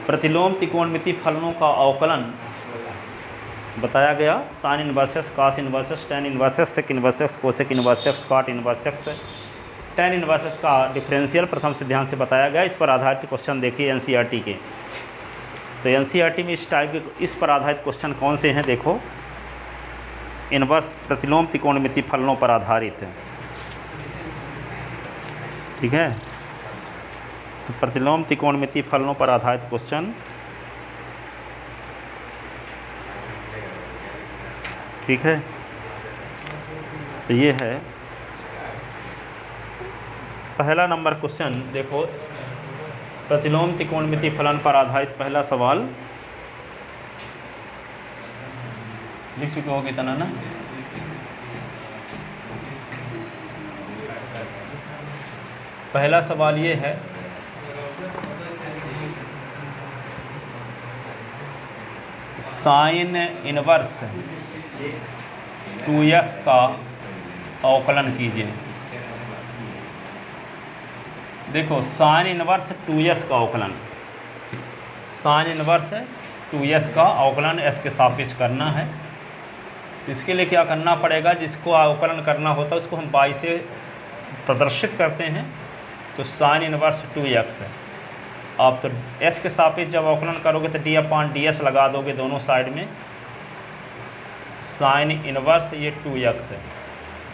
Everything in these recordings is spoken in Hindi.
प्रतिलोम त्रिकोणमिति फलनों का अवकलन बताया गया। Sine inverse x, cos inverse x, tan inverse x, sec inverse x, cosec inverse x, cot inverse x, tan inverse x का डिफरेंशियल प्रथम सिद्धांत से बताया गया। इस पर आधारित क्वेश्चन देखिए एनसीईआरटी के। तो एनसीईआरटी में इस टाइप के इस पर आधारित क्वेश्चन कौन से हैं देखो, इनवर्स प्रतिलोम त्रिकोणमिति फलनों पर आधारित है, ठीक है। तो प्रतिलोम त्रिकोणमिति फलनों पर आधारित क्वेश्चन, ठीक है। तो ये है पहला नंबर क्वेश्चन। देखो प्रतिलोम त्रिकोणमिति फलन पर आधारित पहला सवाल लिख चुके होगे तना ना। पहला सवाल ये है, साइन इनवर्स 2s का अवकलन कीजिए। देखो साइन इनवर्स 2s का अवकलन, साइन इनवर्स 2s का अवकलन s के सापेक्ष करना है। इसके लिए क्या करना पड़ेगा, जिसको अवकलन करना होता है उसको हम y से प्रदर्शित करते हैं। तो साइन इनवर्स 2x है। आप तो s के सापेक्ष जब अवकलन करोगे तो d/ds लगा दोगे दोनों साइड में। साइन इनवर्स ये 2x है।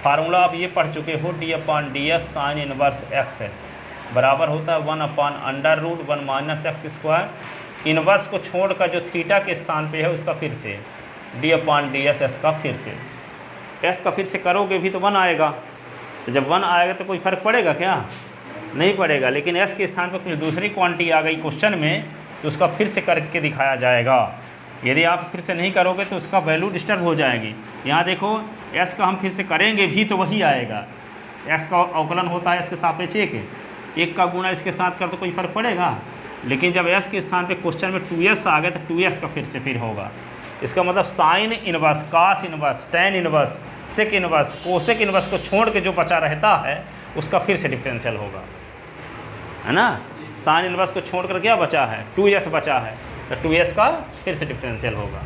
फार्मूला आप ये पढ़ चुके हो, d/ds साइन इनवर्स x है बराबर होता है 1/√1 - x²। इनवर्स को छोड़कर जो थीटा के स्थान पे है उसका फिर से d/ds s का फिर से, s का फिर से करोगे भी तो 1 आएगा। तो जब 1 आएगा तो कोई फ़र्क पड़ेगा क्या? नहीं पड़ेगा। लेकिन s के स्थान पर कुछ दूसरी क्वांटिटी आ गई क्वेश्चन में तो उसका फिर से करके दिखाया जाएगा। यदि आप फिर से नहीं करोगे तो उसका वैल्यू डिस्टर्ब हो जाएगी। यहाँ देखो s का हम फिर से करेंगे भी तो वही आएगा। s का अवकलन होता है s के सापेक्ष 1 का गुणा इसके साथ कर तो कोई फ़र्क पड़ेगा। लेकिन जब s के स्थान पे क्वेश्चन में 2s आ गया तो 2s का फिर होगा। इसका मतलब sine inverse, cos inverse, tan inverse, sec inverse, cosec inverse को छोड़ के जो बचा रहता है उसका फिर से डिफरेंशियल होगा, है ना। साइन इनवर्स को छोड़कर क्या बचा है, 2s बचा है, तो 2s का फिर से डिफरेंशियल होगा,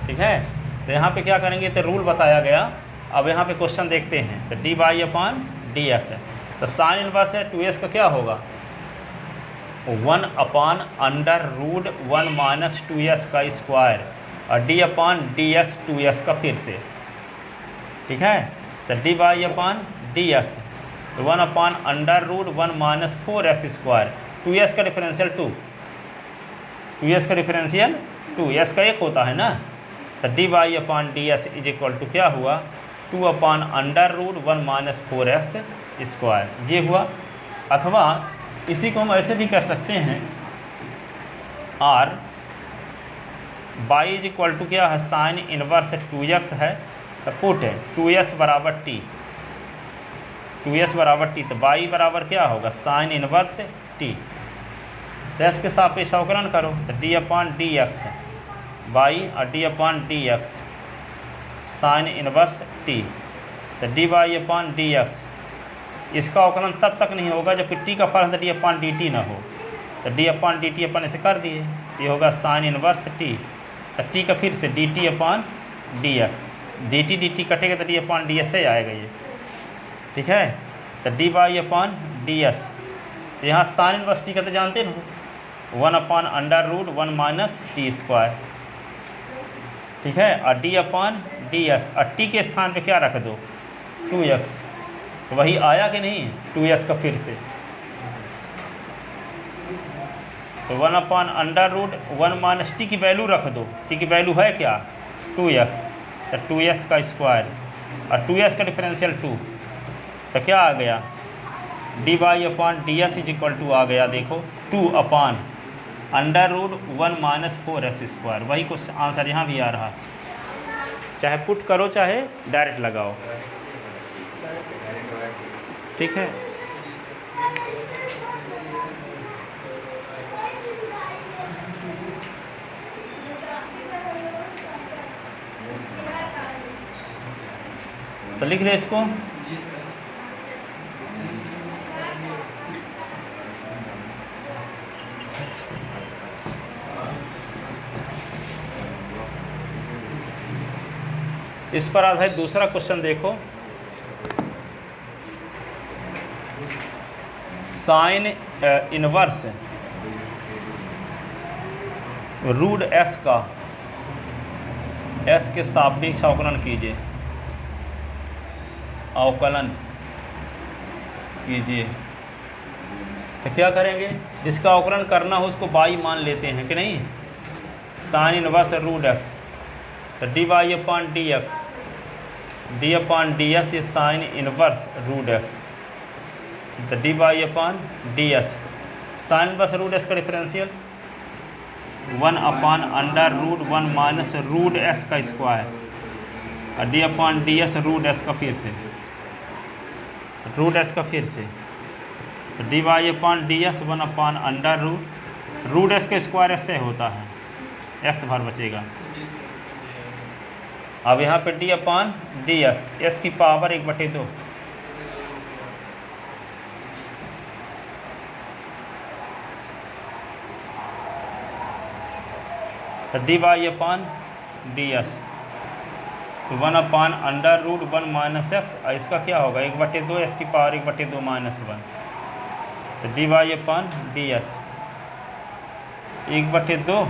ठीक है। तो यहाँ पे क्या करेंगे, तो रूल बताया गया। अब यहाँ पे क्वेश्चन देखते हैं। तो d/ds है, तो साइन इनवर्स है 2s का क्या होगा 1/√1 - 2s का स्क्वायर और d/ds 2s का फिर से, ठीक है। तो d/ds 1/√1 - 4s²। 2s का डिफरेंशियल 2, 2s का डिफरेंशियल 2, s का 1 होता है ना। तो d/ds = क्या हुआ 2/√1 - 4s², ये हुआ। अथवा इसी को हम ऐसे भी कर सकते हैं, r y = क्या है, साइन इनवर्स 2x है तो पुट है 2s = t, 2s = t। तो y बराबर क्या होगा, साइन इनवर्स t। तो s के सापेक्ष अवकलन करो तो d/dx y और d/dx साइन इनवर्स t। तो d/dx इसका अवकलन तब तक नहीं होगा जब टी का फलन d/dt ना हो। तो d/dt अपन ऐसे कर दिए, ये होगा साइन इनवर्स t। तो t का फिर से dt/ds, dt कटेगा तो d/ds से आएगा ये, ठीक है। तो d/ds यहाँ साइन इनवर्स t का तो जानते ना, 1/√1 - t², ठीक है। और d/ds और t के स्थान पे क्या रख दो 2x, तो वही आया कि नहीं 2s का फिर से। तो 1/√1 - t की वैल्यू रख दो, t की वैल्यू है क्या 2s, तो 2s का स्क्वायर और 2s का डिफरेंशियल 2। तो क्या आ गया d/ds = आ गया देखो 2/√1 - 4s²। वही क्वेश्चन आंसर यहाँ भी आ रहा, चाहे पुट करो चाहे डायरेक्ट लगाओ, ठीक है। तो लिख रहे इसको, इस पर आधारित दूसरा क्वेश्चन देखो, साइन इनवर्स रूट एस का एस के सापेक्ष अवकलन कीजिए, अवकलन कीजिए। तो क्या करेंगे, जिसका अवकलन करना हो उसको बाई मान लेते हैं कि नहीं। साइन इनवर्स रूट एस, तो d y upon d x, d upon d S, ये साइन इनवर्स रूट एक्स, तो d y upon d x. Sine inverse root x का differential 1 upon under root 1 minus root x का स्क्वायर, और d upon d x root x का फिर से, रूट एस का फिर से, तो d y upon d x 1 upon under root x का स्क्वायर एस से होता है, एस भर बचेगा। अब यहाँ पे d upon d s, s की पावर 1/2, तो d y upon d s, तो 1 upon under root 1 minus x, इसका क्या होगा 1/2, एस की पावर 1/2 माइनस 1, तो d y upon d s 1/2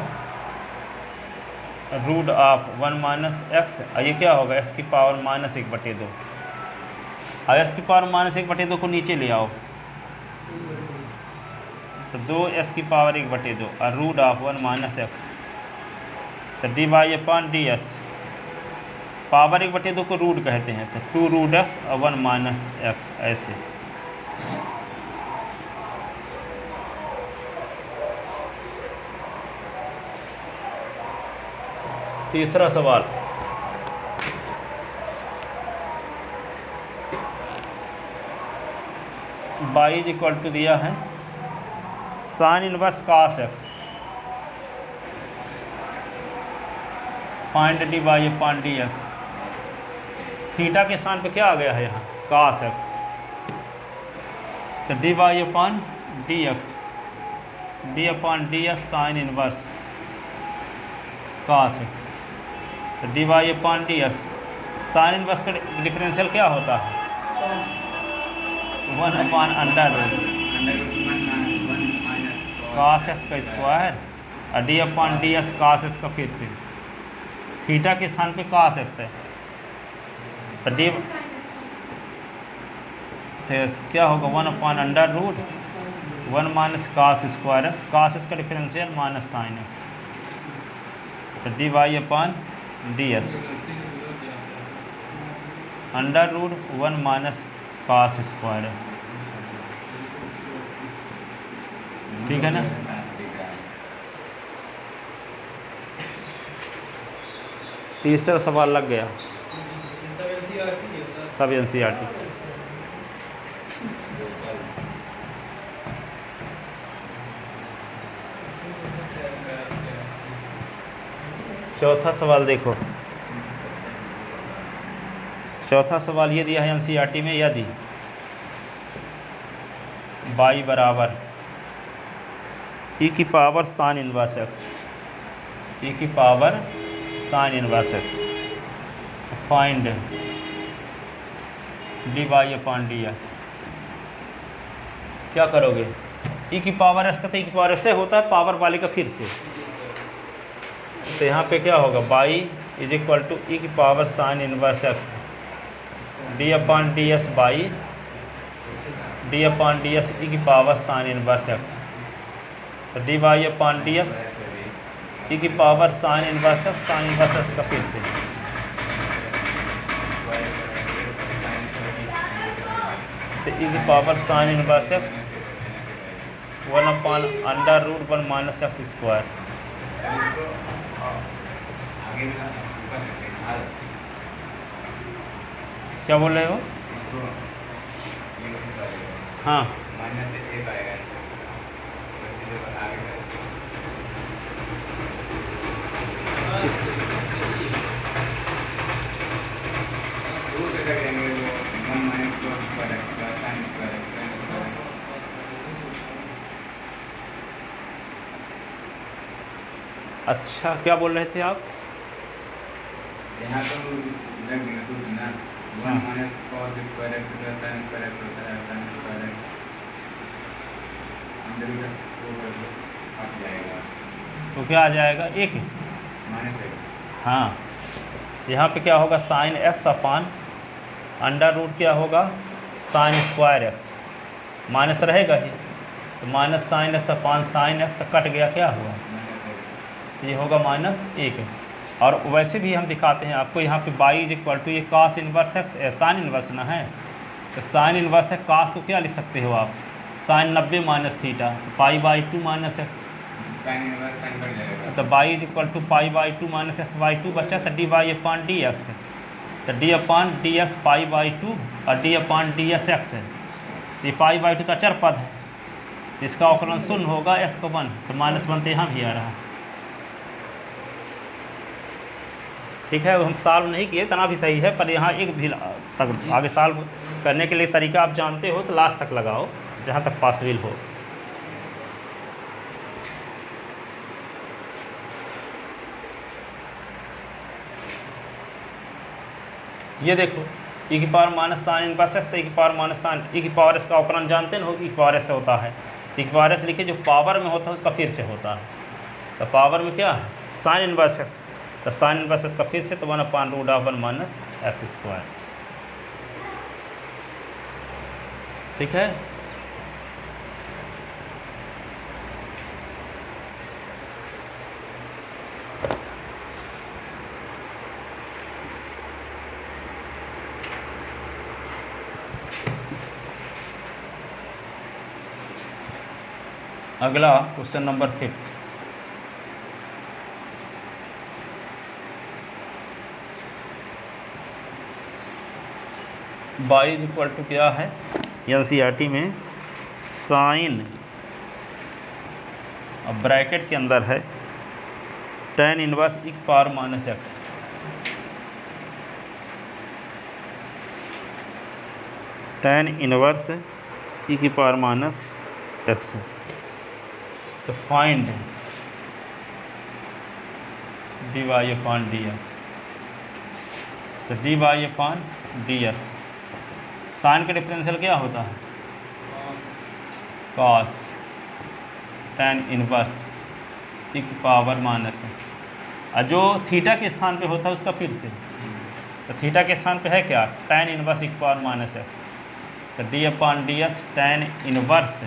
root of 1 minus x, ये क्या होगा एस की पावर माइनस 1/2। अब एस की पावर माइनस 1/2 को नीचे ले आओ, तो 2 एस की पावर 1/2 और रूट ऑफ 1 माइनस एक्स, तो d y upon d s, power 1/2 को रूट कहते हैं, तो 2 रूट एक्स और 1 माइनस एक्स, ऐसे। तीसरा सवाल, बाई इज इक्वल टू दिया है sine inverse cos x, find d y upon d x. Theta के स्थान पे क्या आ गया है यहाँ कॉस एक्स, तो d y upon d x, d upon d x sine inverse cos x, तो d y upon d x, sine inverse का डिफरेंशियल क्या होता है 1 upon under root cos x का स्क्वायर, और d upon d x cos x का फिर से, थीटा के स्थान पे कॉस एक्स है, तो डी तो क्या होगा 1 upon under root 1 minus cos square x, cos x का डिफरेंशियल माइनस साइन एक्स, तो d y upon d s under root 1 minus cos square x, ठीक है ना। तीसरा सवाल लग गया, सब एनसीईआरटी। चौथा सवाल देखो, चौथा सवाल ये दिया है एनसीईआरटी में, यदि बाई बराबर ई की power sine inverse x, e की power sine inverse x, find d y upon d s, क्या करोगे, ई की पावर एस का तो ई की पावर एस से होता है, पावर वाले का फिर से, तो यहाँ पे क्या होगा y is equal to e की power sine inverse x, d upon d x y d upon d x e की पावर साइन इनवर्स एक्स, तो d y upon d x e की power sine inverse x, sine inverse x का फिर से, तो ई की power sine inverse x 1 upon under root 1 minus x square, क्या बोल रहे हो, हाँ अच्छा, क्या बोल रहे थे आप? यहाँ तो लग गया सूत्र ना, हाँ। 1 minus cos square x plus sign square x होता है, साइन स्क्वायर एक्स अंदर का वो हट जाएगा, तो क्या आ जाएगा? एक। माइनस है। हाँ, यहाँ पे क्या होगा? Sine x upon under root क्या होगा? साइन स्क्वायर एक्स, माइनस रहेगा ही, तो minus sine x upon sine x, तक कट गया, क्या हुआ? ये होगा -1। और वैसे भी हम दिखाते हैं आपको, यहाँ पे बाई इज इक्वल टू ये कास इनवर्स एक्स, साइन इनवर्स ना है, तो साइन इनवर्स है कास को क्या लिख सकते हो आप? साइन 90 माइनस थीटा, तो पाई/2 minus x, sine inverse sine cut जाएगा, तो बाई इज इक्वल टू पाई/2 माइनस एक्स बाई 2 बचा, तो d y upon d x है, तो डी अपान डी एक्स पाई/2 और d upon d x x है। ये पाई/2 तो अचर पद है, इसका अवकलन शून्य होगा, एस को 1, तो -1 तो यहाँ भी आ रहा है। ठीक है, हम सॉल्व नहीं किए, इतना भी सही है, पर यहाँ एक भी तक आगे सॉल्व करने के लिए तरीका आप जानते हो तो लास्ट तक लगाओ, जहाँ तक पॉसिबल हो। ये देखो, e की power minus sign inverse x, तो e की पावर माइनस साइन, e की पावर एस का अवकलन जानते हो, e की पावर एस से होता है, e की पावर एस लिखिए, जो पावर में होता है उसका फिर से होता है, तो पावर में क्या है? साइन इनवर्स एक्स, तो साइन इनवर्स एक्स का फिर से, तो 1/√1 माइनस एक्स स्क्वायर। ठीक है, अगला question number 5। Y is equal to क्या है? एनसीईआरटी में साइन, अब ब्रैकेट के अंदर है tan इनवर्स e की power minus x, tan inverse e की पावर माइनस एक्स, तो find d y upon d s, तो d y upon d x, sign का डिफरेंशियल क्या होता है? कॉस tan इनवर्स e की पावर माइनस एक्स, और जो थीटा के स्थान पे होता है उसका फिर से, तो थीटा के स्थान पे है क्या? tan इनवर्स e की पावर माइनस एक्स, तो d upon d x tan inverse e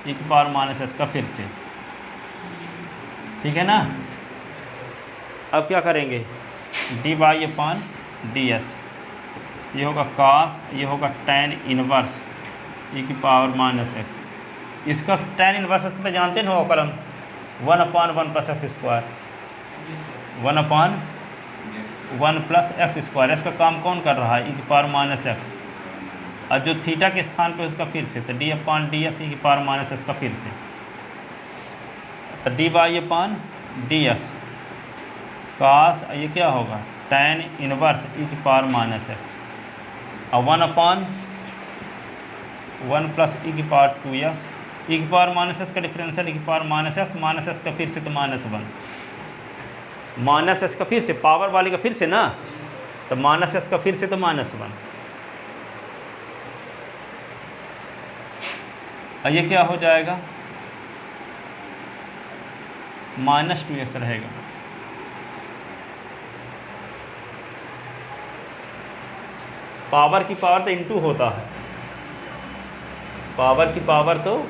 की पावर माइनस एक्स का फिर से। ठीक है ना, अब क्या करेंगे? D y upon d S, ये होगा कास, ये होगा tan इनवर्स e की पावर माइनस एक्स, इसका tan इनवर्स एक्स तो जानते हो कलम 1/1 plus x square, 1/1 plus x square, इसका काम कौन कर रहा है? e की पावर माइनस एक्स, और जो थीटा के स्थान पे उसका फिर से, तो d upon d S e की पावर माइनस एक्स का फिर से, तो d y upon d S कास, ये क्या होगा? tan इनवर्स e की पावर माइनस एक्स, और 1/1 प्लस e की पावर 2s, e की पावर माइनस एस का डिफरेंशियल e की पावर माइनस एस का फिर से, तो -1 माइनस एस का फिर से, पावर वाले का फिर से ना, तो माइनस एस का फिर से, तो -1, और ये क्या हो जाएगा? -2s रहेगा। पावर की पावर तो इनटू होता है, पावर की पावर तो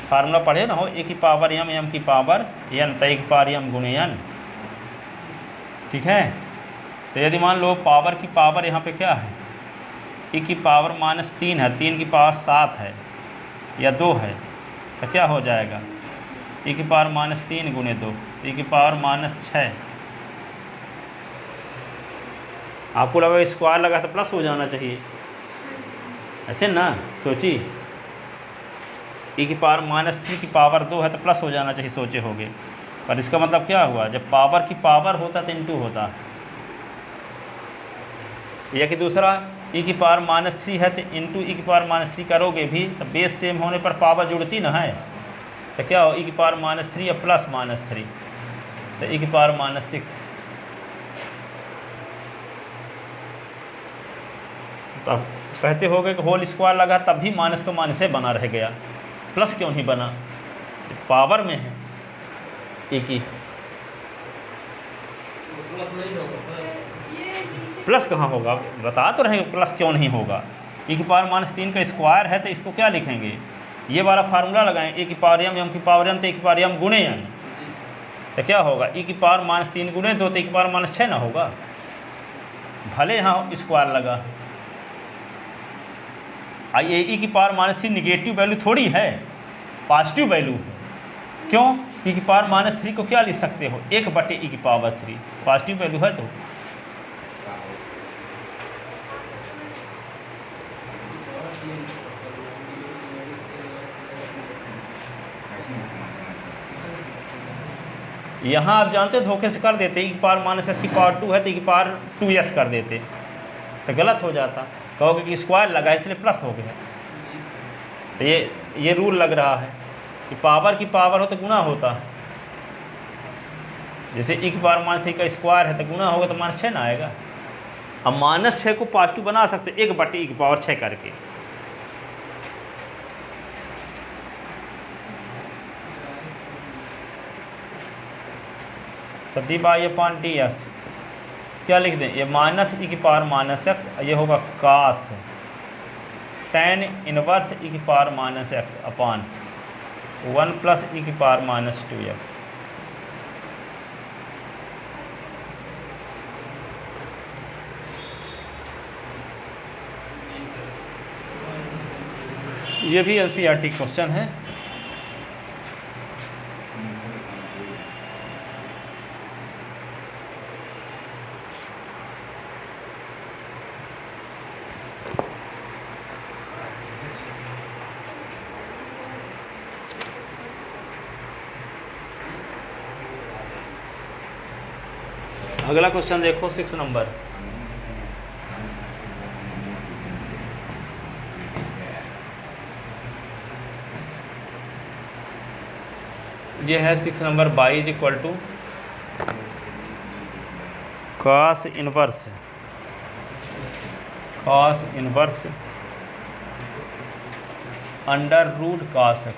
फार्मूला पढ़े ना हो, ए की पावर m, m की पावर n, तो एक पावर m गुणे n। ठीक है, तो यदि मान लो पावर की पावर यहाँ पे क्या है? e की पावर -3 है, 3 की पावर 7 है या 2 है, तो क्या हो जाएगा? e की पावर -3 गुणे 2, e की पावर -6। आपको लगा स्क्वायर लगा तो प्लस हो जाना चाहिए, ऐसे ना सोचिए, e की पावर -3 की पावर 2 है तो प्लस हो जाना चाहिए, सोचे होगे, पर इसका मतलब क्या हुआ? जब पावर की पावर होता तो इनटू होता, या कि दूसरा e की पावर -3 है तो इनटू e की पावर -3 करोगे भी तो बेस सेम होने पर पावर जुड़ती ना है, तो क्या हो? e की पावर -3 या प्लस -3, तो e की पावर -6। तो आप कहते हो गए कि होल स्क्वायर लगा तब भी माइनस का माइनस से बना रह गया, प्लस क्यों नहीं बना? पावर में है e की, प्लस कहाँ होगा? बता तो रहे प्लस क्यों नहीं होगा। e की पावर -3 का स्क्वायर है तो इसको क्या लिखेंगे? ये वाला फार्मूला लगाएं, ए की पावर m की पावर n, तो ए की पावर m गुणे n, तो क्या होगा? e की पावर -3 गुणे 2 तो e की पावर -6 ना होगा? भले यहाँ स्क्वायर लगा, ये e की पावर -3 निगेटिव वैल्यू थोड़ी है, पॉजिटिव वैल्यू है। क्यों? e की पावर -3 को क्या लिख सकते हो? 1/e की पावर 3, पॉजिटिव वैल्यू है तो। यहाँ आप जानते धोखे से कर देते, e की पावर -s की पावर 2 है तो e की पावर 2s कर देते, तो गलत हो जाता। कहोगे कि स्क्वायर लगा इसलिए प्लस हो गया, तो ये रूल लग रहा है कि पावर की पावर हो तो गुना होता है। जैसे e की पावर -3 का स्क्वायर है तो गुना होगा तो -6 ना आएगा। अब -6 को पॉजिटिव बना सकते 1/e की पावर 6 करके। तो d/ds क्या लिख दें? ये -e की पावर -x, ये होगा cos tan इनवर्स e की पावर -x अपॉन 1 + e की पावर -2x। ये भी NCERT क्वेश्चन है। अगला क्वेश्चन देखो 6 नंबर। ये है 6 number, y = cos inverse √ cos x।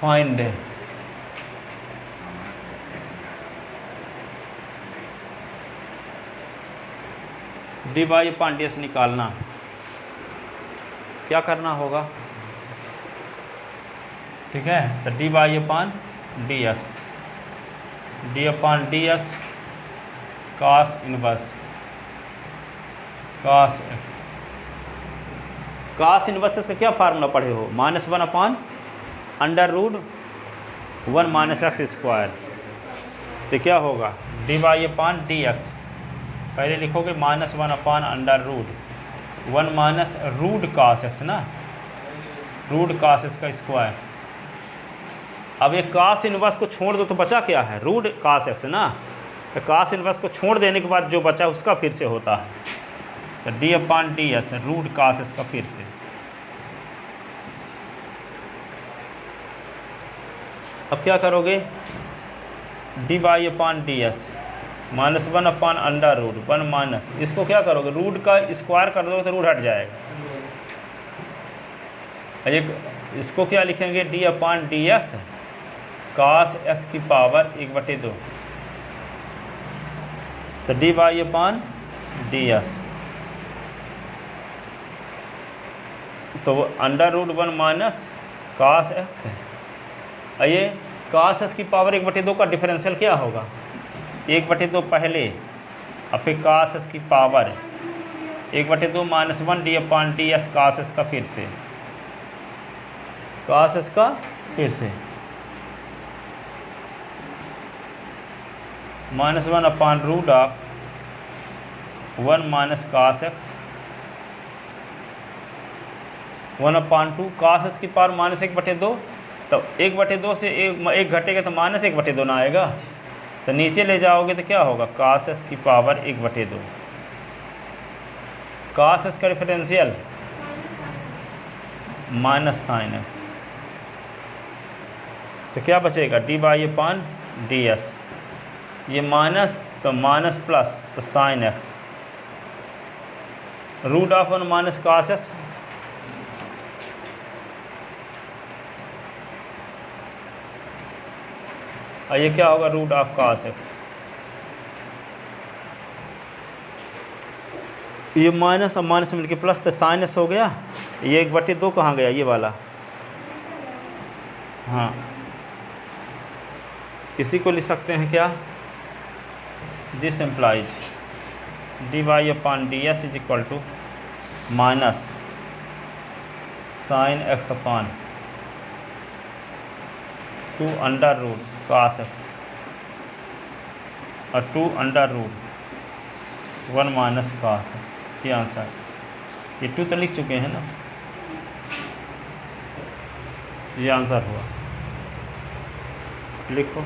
Find d/ds निकालना। क्या करना होगा? ठीक है, तो d/ds cos inverse cos x। cos inverse का क्या फार्मूला पढ़े हो? -1/√1 -x²। तो क्या होगा? d/dx पहले लिखोगे -1/√1 -√cos x ना, √cos x का स्क्वायर। अब ये cos इनवर्स को छोड़ दो तो बचा क्या है? √cos x ना, तो cos इनवर्स को छोड़ देने के बाद जो बचा उसका फिर से होता है, तो d/ds √cos x का फिर से। अब क्या करोगे? d/ds -1/√1 इसको क्या करोगे? रूट का स्क्वायर कर दो तो रूट हट जाएगा। एक इसको क्या लिखेंगे? d/ds cos x की पावर 1/2, तो d/ds तो √1 - cos x है। ये cos x की पावर 1/2 का डिफरेंशियल क्या होगा? 1/2 पहले, और फिर cos x की पावर 1/2 -1 d/ds cos x का फिर से, cos x का फिर से -1/√1 - cos x 1/2 cos x की पावर -1/2, तो 1/2 से एक घटेगा तो -1/2 ना आएगा, तो नीचे ले जाओगे तो क्या होगा? cos x की पावर 1/2। cos x का डिफरेंशियल -sin x, तो क्या बचेगा d y upon d S, ये माइनस तो माइनस प्लस तो sine x, root of 1 minus cos s, और ये क्या होगा रूट ऑफ कास एक्स। ये माइनस और माइनस मिलके प्लस तो साइन एस हो गया, ये 1/2 कहाँ गया ये वाला, हाँ इसी को लिख सकते हैं क्या, this implies d y upon d s is equal to minus sine x upon 2 under root cos x और 2 under root 1 minus cos x, ये आंसर। ये 2 तो लिख चुके हैं ना, ये आंसर हुआ, लिखो।